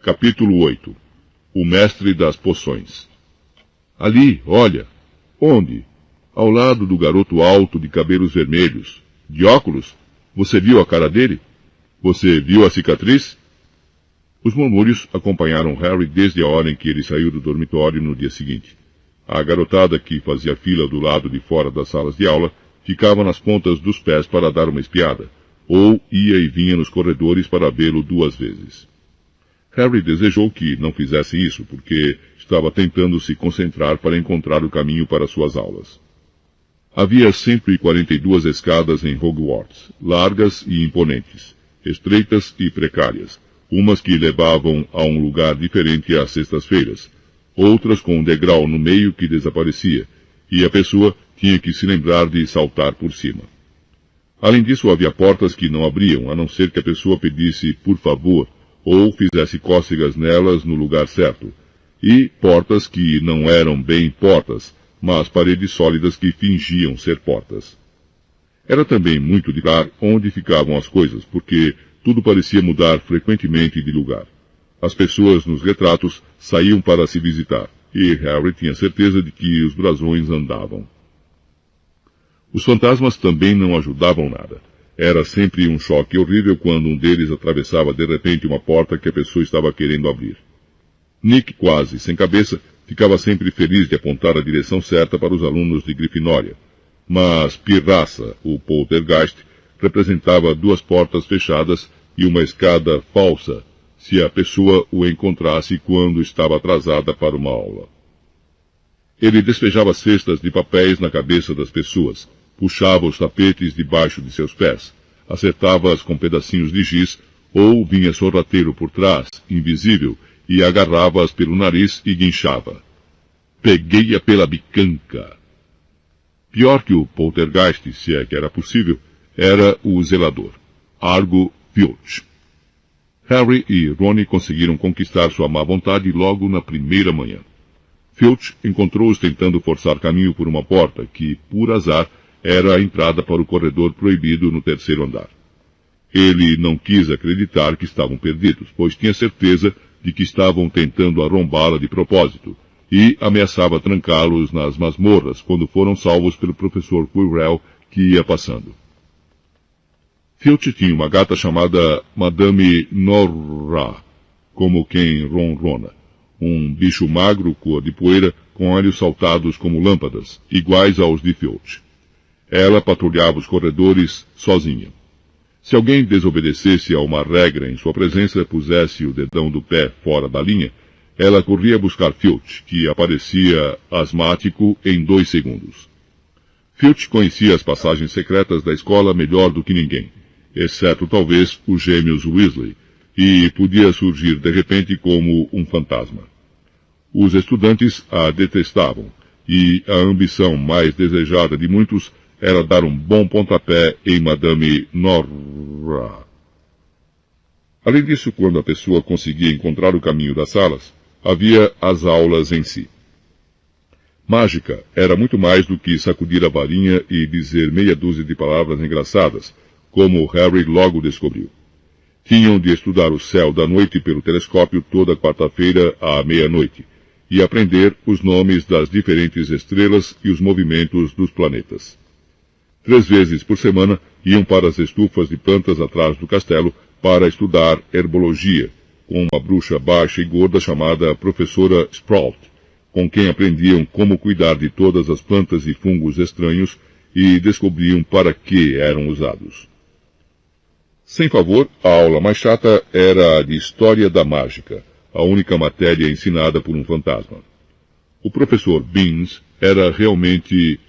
Capítulo 8. O Mestre das Poções. Ali, olha. Onde? Ao lado do garoto alto de cabelos vermelhos. De óculos? Você viu a cara dele? Você viu a cicatriz? Os murmúrios acompanharam Harry desde a hora em que ele saiu do dormitório no dia seguinte. A garotada que fazia fila do lado de fora das salas de aula ficava nas pontas dos pés para dar uma espiada, ou ia e vinha nos corredores para vê-lo 2 vezes. Harry desejou que não fizesse isso, porque estava tentando se concentrar para encontrar o caminho para suas aulas. Havia 142 escadas em Hogwarts, largas e imponentes, estreitas e precárias, umas que levavam a um lugar diferente às sextas-feiras, outras com um degrau no meio que desaparecia, e a pessoa tinha que se lembrar de saltar por cima. Além disso, havia portas que não abriam, a não ser que a pessoa pedisse por favor, ou fizesse cócegas nelas no lugar certo, e portas que não eram bem portas, mas paredes sólidas que fingiam ser portas. Era também muito de claro onde ficavam as coisas, porque tudo parecia mudar frequentemente de lugar. As pessoas nos retratos saíam para se visitar, e Harry tinha certeza de que os brasões andavam. Os fantasmas também não ajudavam nada. Era sempre um choque horrível quando um deles atravessava de repente uma porta que a pessoa estava querendo abrir. Nick, quase sem cabeça, ficava sempre feliz de apontar a direção certa para os alunos de Grifinória. Mas Pirraça, o poltergeist, representava 2 portas fechadas e uma escada falsa, se a pessoa o encontrasse quando estava atrasada para uma aula. Ele despejava cestas de papéis na cabeça das pessoas, puxava os tapetes debaixo de seus pés, acertava-as com pedacinhos de giz, ou vinha sorrateiro por trás, invisível, e agarrava-as pelo nariz e guinchava. Peguei-a pela bicanca. Pior que o poltergeist, se é que era possível, era o zelador, Argo Filch. Harry e Rony conseguiram conquistar sua má vontade logo na primeira manhã. Filch encontrou-os tentando forçar caminho por uma porta que, por azar, era a entrada para o corredor proibido no 3º andar. Ele não quis acreditar que estavam perdidos, pois tinha certeza de que estavam tentando arrombá-la de propósito, e ameaçava trancá-los nas masmorras quando foram salvos pelo professor Quirrell que ia passando. Filch tinha uma gata chamada Madame Norra, como quem ronrona, um bicho magro, cor de poeira, com olhos saltados como lâmpadas, iguais aos de Filch. Ela patrulhava os corredores sozinha. Se alguém desobedecesse a uma regra em sua presença, pusesse o dedão do pé fora da linha, ela corria buscar Filch, que aparecia asmático em 2 segundos. Filch conhecia as passagens secretas da escola melhor do que ninguém, exceto talvez os gêmeos Weasley, e podia surgir de repente como um fantasma. Os estudantes a detestavam, e a ambição mais desejada de muitos era dar um bom pontapé em Madame Norra. Além disso, quando a pessoa conseguia encontrar o caminho das salas, havia as aulas em si. Mágica era muito mais do que sacudir a varinha e dizer meia dúzia de palavras engraçadas, como Harry logo descobriu. Tinham de estudar o céu da noite pelo telescópio toda quarta-feira à meia-noite, e aprender os nomes das diferentes estrelas e os movimentos dos planetas. 3 vezes por semana iam para as estufas de plantas atrás do castelo para estudar herbologia, com uma bruxa baixa e gorda chamada Professora Sprout, com quem aprendiam como cuidar de todas as plantas e fungos estranhos e descobriam para que eram usados. Sem favor, a aula mais chata era a de História da Mágica, a única matéria ensinada por um fantasma. O professor Beans era realmente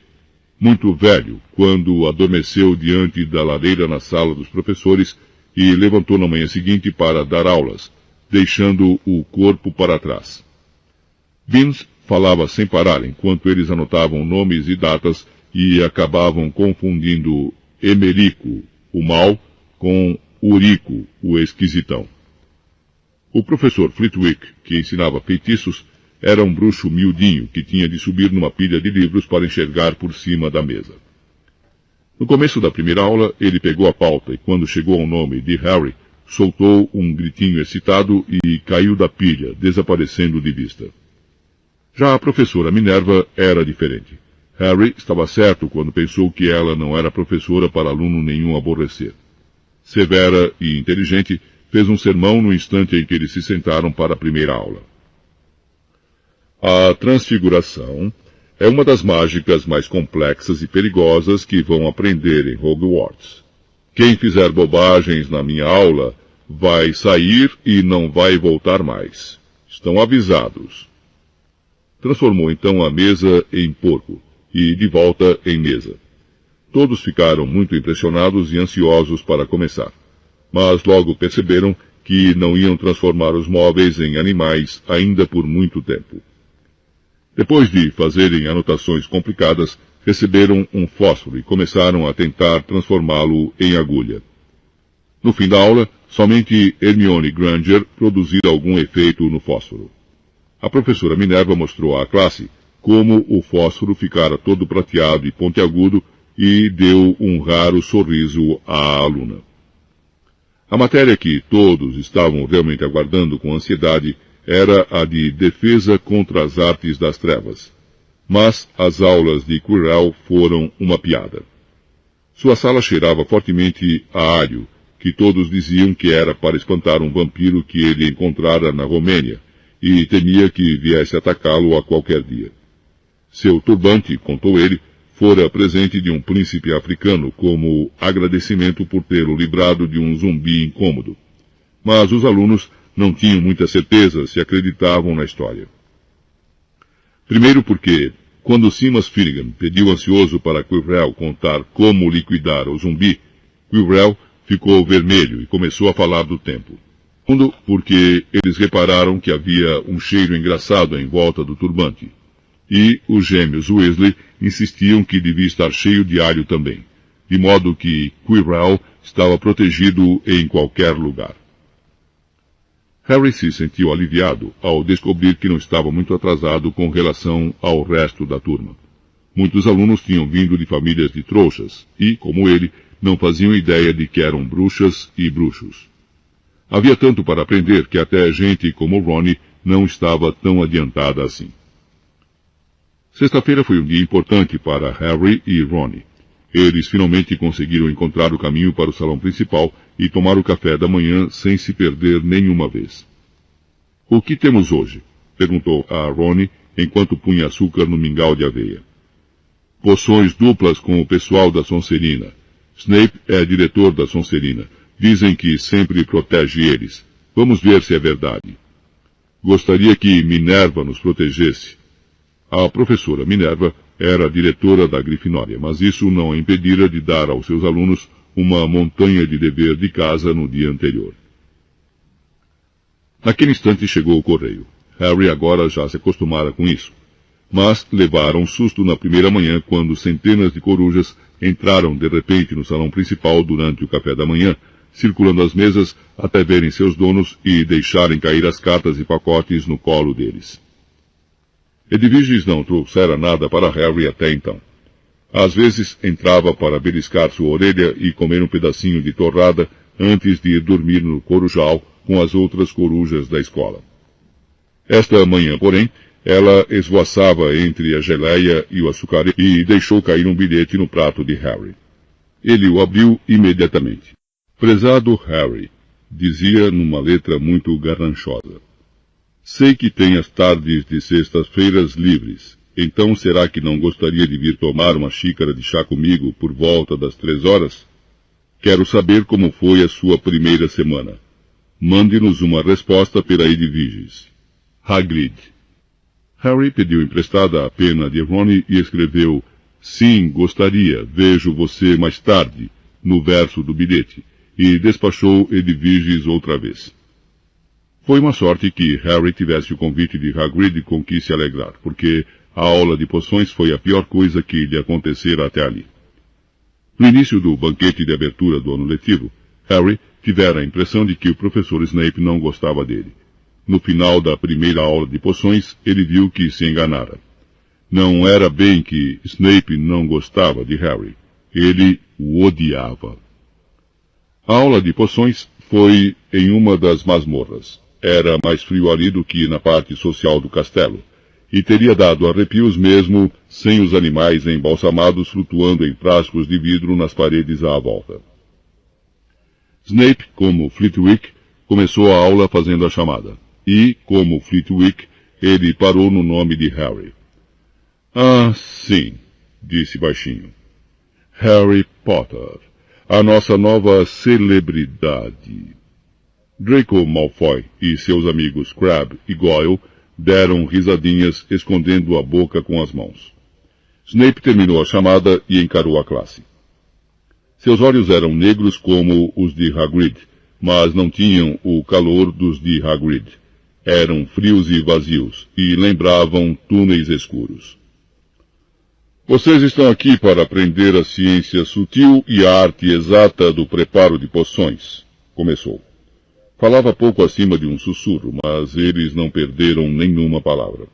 muito velho quando adormeceu diante da lareira na sala dos professores e levantou na manhã seguinte para dar aulas, deixando o corpo para trás. Beans falava sem parar enquanto eles anotavam nomes e datas e acabavam confundindo Emerico, o mau, com Urico, o esquisitão. O professor Flitwick, que ensinava feitiços, era um bruxo miudinho que tinha de subir numa pilha de livros para enxergar por cima da mesa. No começo da primeira aula, ele pegou a pauta e quando chegou ao nome de Harry, soltou um gritinho excitado e caiu da pilha, desaparecendo de vista. Já a professora Minerva era diferente. Harry estava certo quando pensou que ela não era professora para aluno nenhum aborrecer. Severa e inteligente, fez um sermão no instante em que eles se sentaram para a primeira aula. A transfiguração é uma das mágicas mais complexas e perigosas que vão aprender em Hogwarts. Quem fizer bobagens na minha aula vai sair e não vai voltar mais. Estão avisados. Transformou então a mesa em porco e de volta em mesa. Todos ficaram muito impressionados e ansiosos para começar, mas logo perceberam que não iam transformar os móveis em animais ainda por muito tempo. Depois de fazerem anotações complicadas, receberam um fósforo e começaram a tentar transformá-lo em agulha. No fim da aula, somente Hermione Granger produziu algum efeito no fósforo. A professora Minerva mostrou à classe como o fósforo ficara todo prateado e pontiagudo e deu um raro sorriso à aluna. A matéria que todos estavam realmente aguardando com ansiedade era a de defesa contra as artes das trevas. Mas as aulas de Quirrell foram uma piada. Sua sala cheirava fortemente a alho, que todos diziam que era para espantar um vampiro que ele encontrara na Romênia, e temia que viesse atacá-lo a qualquer dia. Seu turbante, contou ele, fora presente de um príncipe africano como agradecimento por tê-lo livrado de um zumbi incômodo. Mas os alunos não tinham muita certeza se acreditavam na história. Primeiro porque, quando Seamus Finnegan pediu ansioso para Quirrell contar como liquidar o zumbi, Quirrell ficou vermelho e começou a falar do tempo. Segundo, porque eles repararam que havia um cheiro engraçado em volta do turbante. E os gêmeos Weasley insistiam que devia estar cheio de alho também, de modo que Quirrell estava protegido em qualquer lugar. Harry se sentiu aliviado ao descobrir que não estava muito atrasado com relação ao resto da turma. Muitos alunos tinham vindo de famílias de trouxas e, como ele, não faziam ideia de que eram bruxas e bruxos. Havia tanto para aprender que até gente como Ron não estava tão adiantada assim. Sexta-feira foi um dia importante para Harry e Ron. Eles finalmente conseguiram encontrar o caminho para o salão principal e tomar o café da manhã sem se perder nenhuma vez. O que temos hoje? Perguntou a Ron enquanto punha açúcar no mingau de aveia. Poções duplas com o pessoal da Sonserina. Snape é diretor da Sonserina. Dizem que sempre protege eles. Vamos ver se é verdade. Gostaria que Minerva nos protegesse. A professora Minerva era a diretora da Grifinória, mas isso não a impedira de dar aos seus alunos uma montanha de dever de casa no dia anterior. Naquele instante chegou o correio. Harry agora já se acostumara com isso. Mas levaram um susto na primeira manhã quando centenas de corujas entraram de repente no salão principal durante o café da manhã, circulando as mesas até verem seus donos e deixarem cair as cartas e pacotes no colo deles. Edviges não trouxera nada para Harry até então. Às vezes entrava para beliscar sua orelha e comer um pedacinho de torrada antes de ir dormir no corujal com as outras corujas da escola. Esta manhã, porém, ela esvoaçava entre a geleia e o açúcar e deixou cair um bilhete no prato de Harry. Ele o abriu imediatamente. Prezado Harry, dizia numa letra muito garranchosa. Sei que tem as tardes de sextas-feiras livres, então será que não gostaria de vir tomar uma xícara de chá comigo por volta das 3 horas? Quero saber como foi a sua primeira semana. Mande-nos uma resposta pela Edviges. Hagrid. Harry pediu emprestada a pena de Ron e escreveu Sim, gostaria, vejo você mais tarde, no verso do bilhete, e despachou Edviges outra vez. Foi uma sorte que Harry tivesse o convite de Hagrid com que se alegrar, porque a aula de poções foi a pior coisa que lhe acontecera até ali. No início do banquete de abertura do ano letivo, Harry tivera a impressão de que o professor Snape não gostava dele. No final da primeira aula de poções, ele viu que se enganara. Não era bem que Snape não gostava de Harry. Ele o odiava. A aula de poções foi em uma das masmorras. Era mais frio ali do que na parte social do castelo, e teria dado arrepios mesmo sem os animais embalsamados flutuando em frascos de vidro nas paredes à volta. Snape, como Flitwick, começou a aula fazendo a chamada, e, como Flitwick, ele parou no nome de Harry. Ah, sim, disse baixinho. Harry Potter, a nossa nova celebridade. Draco Malfoy e seus amigos Crabbe e Goyle deram risadinhas escondendo a boca com as mãos. Snape terminou a chamada e encarou a classe. Seus olhos eram negros como os de Hagrid, mas não tinham o calor dos de Hagrid. Eram frios e vazios, e lembravam túneis escuros. Vocês estão aqui para aprender a ciência sutil e a arte exata do preparo de poções, começou. Falava pouco acima de um sussurro, mas eles não perderam nenhuma palavra.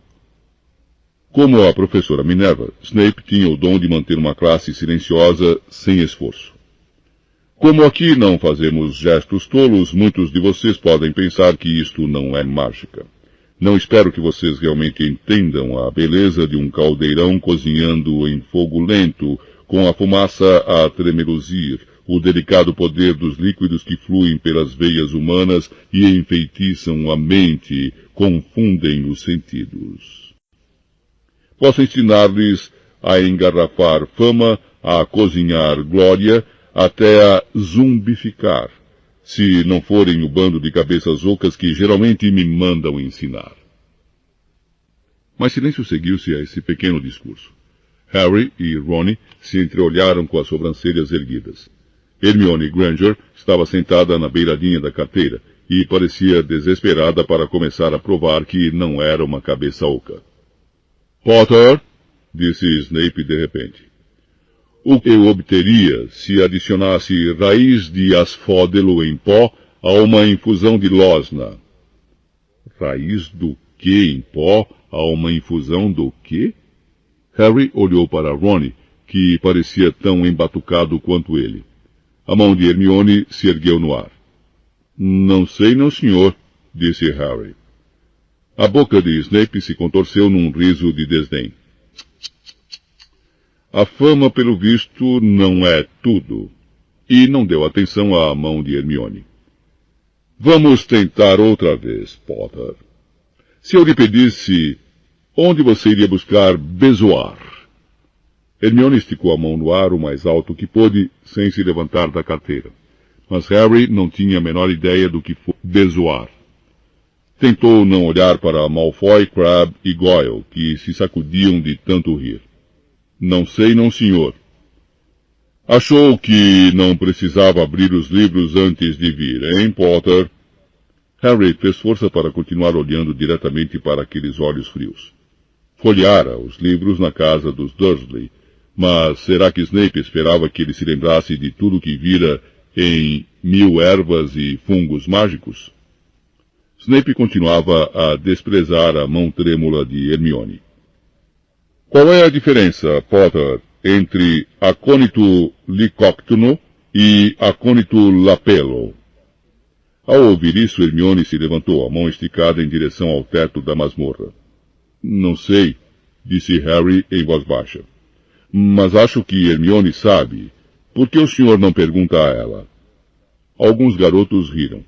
Como a professora Minerva, Snape tinha o dom de manter uma classe silenciosa sem esforço. Como aqui não fazemos gestos tolos, muitos de vocês podem pensar que isto não é mágica. Não espero que vocês realmente entendam a beleza de um caldeirão cozinhando em fogo lento, com a fumaça a tremeluzir, o delicado poder dos líquidos que fluem pelas veias humanas e enfeitiçam a mente, confundem os sentidos. Posso ensinar-lhes a engarrafar fama, a cozinhar glória, até a zumbificar, se não forem o bando de cabeças ocas que geralmente me mandam ensinar. Mas silêncio seguiu-se a esse pequeno discurso. Harry e Ron se entreolharam com as sobrancelhas erguidas. Hermione Granger estava sentada na beiradinha da carteira e parecia desesperada para começar a provar que não era uma cabeça oca. Potter, disse Snape de repente. O que eu obteria se adicionasse raiz de asfódelo em pó a uma infusão de losna? Raiz do que em pó a uma infusão do quê? Harry olhou para Ron, que parecia tão embatucado quanto ele. A mão de Hermione se ergueu no ar. Não sei, não, senhor, disse Harry. A boca de Snape se contorceu num riso de desdém. A fama, pelo visto, não é tudo. E não deu atenção à mão de Hermione. Vamos tentar outra vez, Potter. Se eu lhe pedisse, onde você iria buscar bezoar? Hermione esticou a mão no ar o mais alto que pôde, sem se levantar da carteira. Mas Harry não tinha a menor ideia do que foi bezoar. Tentou não olhar para Malfoy, Crabbe e Goyle, que se sacudiam de tanto rir. Não sei, não, senhor. Achou que não precisava abrir os livros antes de vir, hein, Potter? Harry fez força para continuar olhando diretamente para aqueles olhos frios. Folheara os livros na casa dos Dursley, mas será que Snape esperava que ele se lembrasse de tudo que vira em 1000 ervas e fungos mágicos? Snape continuava a desprezar a mão trêmula de Hermione. Qual é a diferença, Potter, entre acônito licóctono e acônito lapelo? Ao ouvir isso, Hermione se levantou, a mão esticada em direção ao teto da masmorra. Não sei, disse Harry em voz baixa. Mas acho que Hermione sabe. Por que o senhor não pergunta a ela? Alguns garotos riram.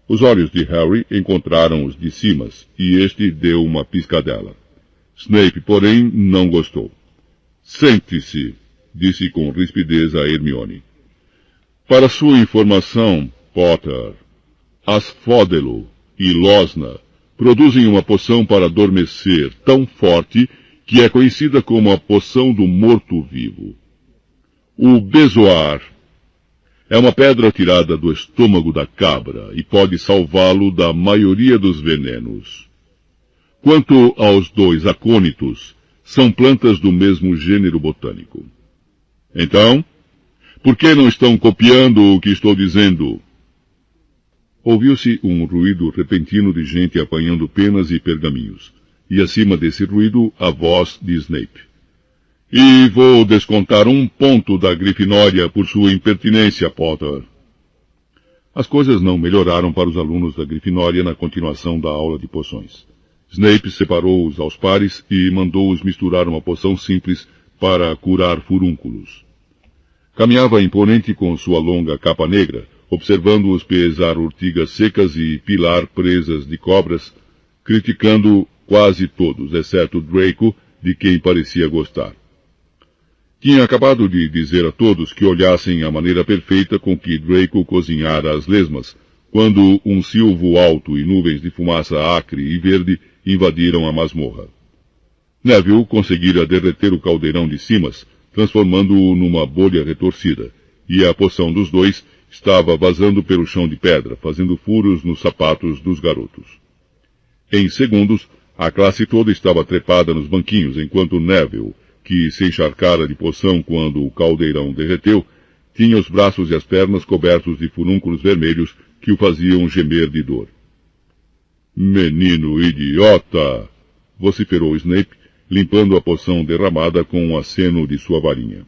Os olhos de Harry encontraram os de Simas, e este deu uma piscadela. Snape, porém, não gostou. Sente-se, disse com rispidez a Hermione. Para sua informação, Potter, asfódelo e losna produzem uma poção para adormecer tão forte que é conhecida como a poção do morto-vivo. O bezoar é uma pedra tirada do estômago da cabra e pode salvá-lo da maioria dos venenos. Quanto aos dois acônitos, são plantas do mesmo gênero botânico. Então, por que não estão copiando o que estou dizendo? Ouviu-se um ruído repentino de gente apanhando penas e pergaminhos, e acima desse ruído a voz de Snape. E vou descontar 1 ponto da Grifinória por sua impertinência, Potter. As coisas não melhoraram para os alunos da Grifinória na continuação da aula de poções. Snape separou-os aos pares e mandou-os misturar uma poção simples para curar furúnculos. Caminhava imponente com sua longa capa negra, observando-os pesar urtigas secas e pilar presas de cobras, criticando quase todos, exceto Draco, de quem parecia gostar. Tinha acabado de dizer a todos que olhassem a maneira perfeita com que Draco cozinhara as lesmas, quando um silvo alto e nuvens de fumaça acre e verde invadiram a masmorra. Neville conseguira derreter o caldeirão de cimas, transformando-o numa bolha retorcida, e a poção dos dois estava vazando pelo chão de pedra, fazendo furos nos sapatos dos garotos. Em segundos, a classe toda estava trepada nos banquinhos, enquanto Neville, que se encharcara de poção quando o caldeirão derreteu, tinha os braços e as pernas cobertos de furúnculos vermelhos que o faziam gemer de dor. "Menino idiota!" vociferou Snape, limpando a poção derramada com um aceno de sua varinha.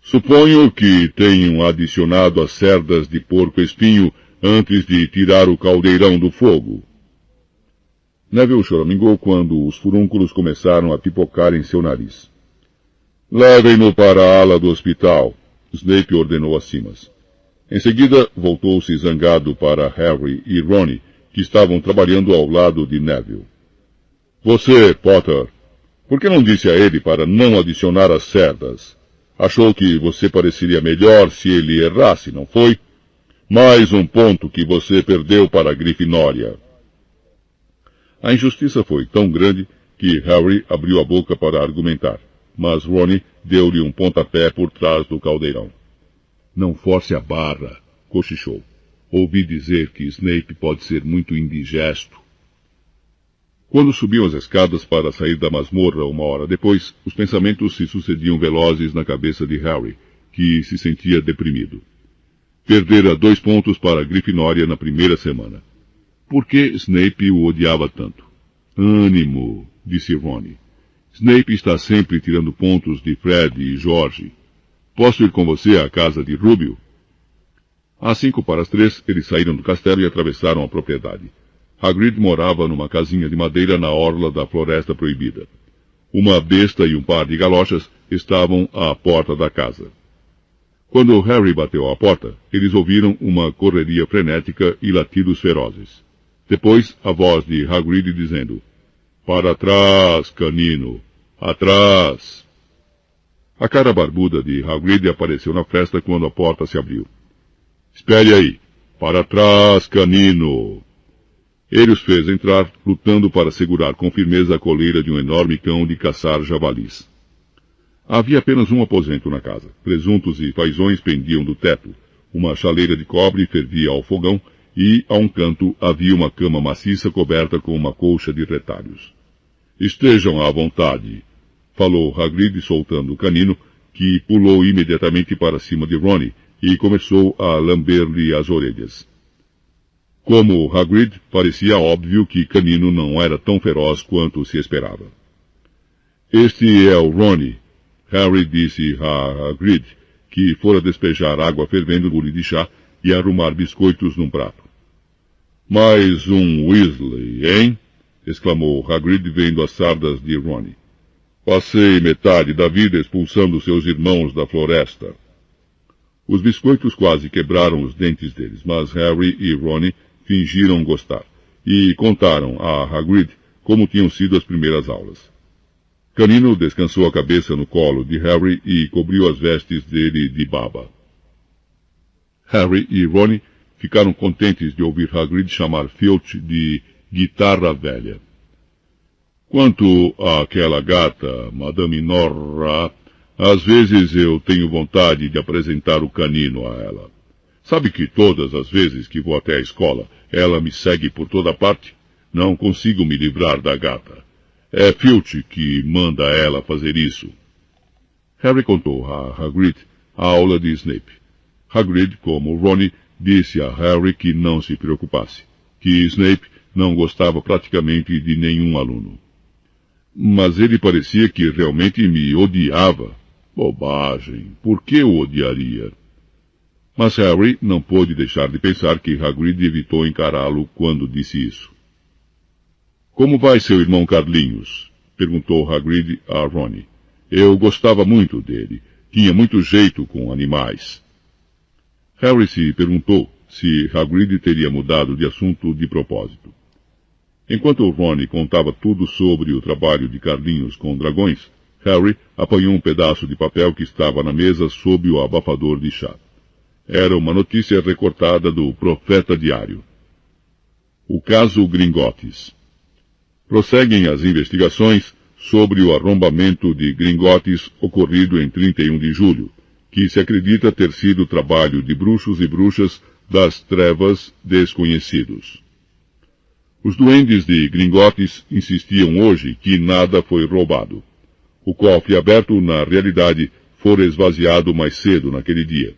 "Suponho que tenham adicionado as cerdas de porco-espinho antes de tirar o caldeirão do fogo." Neville choramingou quando os furúnculos começaram a pipocar em seu nariz. "Levem-no para a ala do hospital", Snape ordenou a Simas. Em seguida, voltou-se zangado para Harry e Rony, que estavam trabalhando ao lado de Neville. "Você, Potter, por que não disse a ele para não adicionar as cerdas? Achou que você pareceria melhor se ele errasse, não foi? Mais um ponto que você perdeu para a Grifinória." A injustiça foi tão grande que Harry abriu a boca para argumentar, mas Rony deu-lhe um pontapé por trás do caldeirão. "Não force a barra", cochichou. "Ouvi dizer que Snape pode ser muito indigesto." Quando subiam as escadas para sair da masmorra 1 hora depois, os pensamentos se sucediam velozes na cabeça de Harry, que se sentia deprimido. Perdera 2 pontos para a Grifinória na primeira semana. Por que Snape o odiava tanto? "Ânimo", disse Rony. "Snape está sempre tirando pontos de Fred e George. Posso ir com você à casa de Rubio?" Às 2:55, eles saíram do castelo e atravessaram a propriedade. Hagrid morava numa casinha de madeira na orla da Floresta Proibida. Uma besta e um par de galochas estavam à porta da casa. Quando Harry bateu à porta, eles ouviram uma correria frenética e latidos ferozes. Depois, a voz de Hagrid dizendo: "Para trás, canino! Atrás!" A cara barbuda de Hagrid apareceu na fresta quando a porta se abriu. "Espere aí! Para trás, canino!" Ele os fez entrar, lutando para segurar com firmeza a coleira de um enorme cão de caçar javalis. Havia apenas um aposento na casa. Presuntos e fazões pendiam do teto. Uma chaleira de cobre fervia ao fogão e, a um canto, havia uma cama maciça coberta com uma colcha de retalhos. "Estejam à vontade", falou Hagrid soltando o canino, que pulou imediatamente para cima de Rony e começou a lamber-lhe as orelhas. Como Hagrid, parecia óbvio que Canino não era tão feroz quanto se esperava. "Este é o Rony", Harry disse a Hagrid, que fora despejar água fervendo no bule de chá e arrumar biscoitos num prato. "Mais um Weasley, hein?" exclamou Hagrid vendo as sardas de Rony. "Passei metade da vida expulsando seus irmãos da floresta." Os biscoitos quase quebraram os dentes deles, mas Harry e Rony fingiram gostar, e contaram a Hagrid como tinham sido as primeiras aulas. Canino descansou a cabeça no colo de Harry e cobriu as vestes dele de baba. Harry e Rony ficaram contentes de ouvir Hagrid chamar Filch de guitarra velha. "Quanto àquela gata, Madame Norra, às vezes eu tenho vontade de apresentar o Canino a ela. Sabe que todas as vezes que vou até a escola, ela me segue por toda parte? Não consigo me livrar da gata. É Filch que manda ela fazer isso." Harry contou a Hagrid a aula de Snape. Hagrid, como Rony, disse a Harry que não se preocupasse, que Snape não gostava praticamente de nenhum aluno. "Mas ele parecia que realmente me odiava." "Bobagem. Por que o odiaria?" Mas Harry não pôde deixar de pensar que Hagrid evitou encará-lo quando disse isso. Como vai seu irmão Carlinhos? Perguntou Hagrid a Rony. Eu gostava muito dele. Tinha muito jeito com animais. Harry se perguntou se Hagrid teria mudado de assunto de propósito. Enquanto Rony contava tudo sobre o trabalho de Carlinhos com dragões, Harry apanhou um pedaço de papel que estava na mesa sob o abafador de chá. Era uma notícia recortada do Profeta Diário. O caso Gringotts. Prosseguem as investigações sobre o arrombamento de Gringotts ocorrido em 31 de julho, que se acredita ter sido trabalho de bruxos e bruxas das trevas desconhecidos. Os duendes de Gringotts insistiam hoje que nada foi roubado. O cofre aberto, na realidade, fora esvaziado mais cedo naquele dia.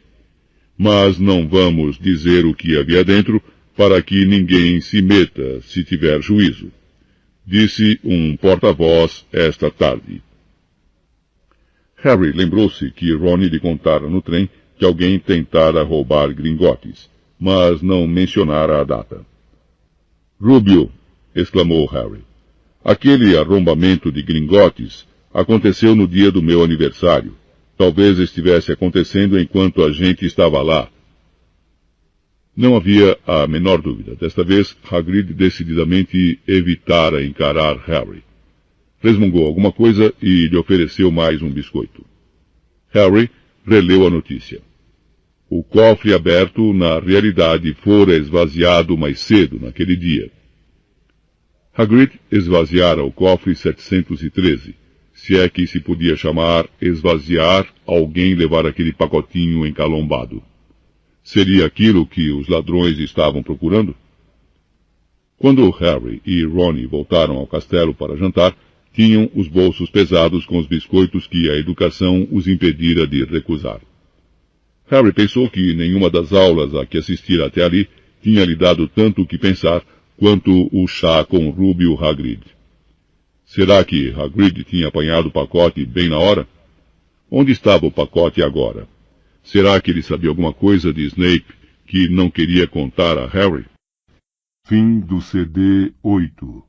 Mas não vamos dizer o que havia dentro, para que ninguém se meta, se tiver juízo, disse um porta-voz esta tarde. Harry lembrou-se que Rony lhe contara no trem que alguém tentara roubar Gringotts, mas não mencionara a data. Rúbio, exclamou Harry, aquele arrombamento de Gringotts aconteceu no dia do meu aniversário. Talvez estivesse acontecendo enquanto a gente estava lá. Não havia a menor dúvida. Desta vez, Hagrid decididamente evitara encarar Harry. Resmungou alguma coisa e lhe ofereceu mais um biscoito. Harry releu a notícia. O cofre aberto, na realidade, fora esvaziado mais cedo naquele dia. Hagrid esvaziara o cofre 713, se é que se podia chamar esvaziar alguém levar aquele pacotinho encalombado. Seria aquilo que os ladrões estavam procurando? Quando Harry e Rony voltaram ao castelo para jantar, tinham os bolsos pesados com os biscoitos que a educação os impedira de recusar. Harry pensou que nenhuma das aulas a que assistira até ali tinha lhe dado tanto o que pensar quanto o chá com Rúbio Hagrid. Será que Hagrid tinha apanhado o pacote bem na hora? Onde estava o pacote agora? Será que ele sabia alguma coisa de Snape que não queria contar a Harry? Fim do CD 8.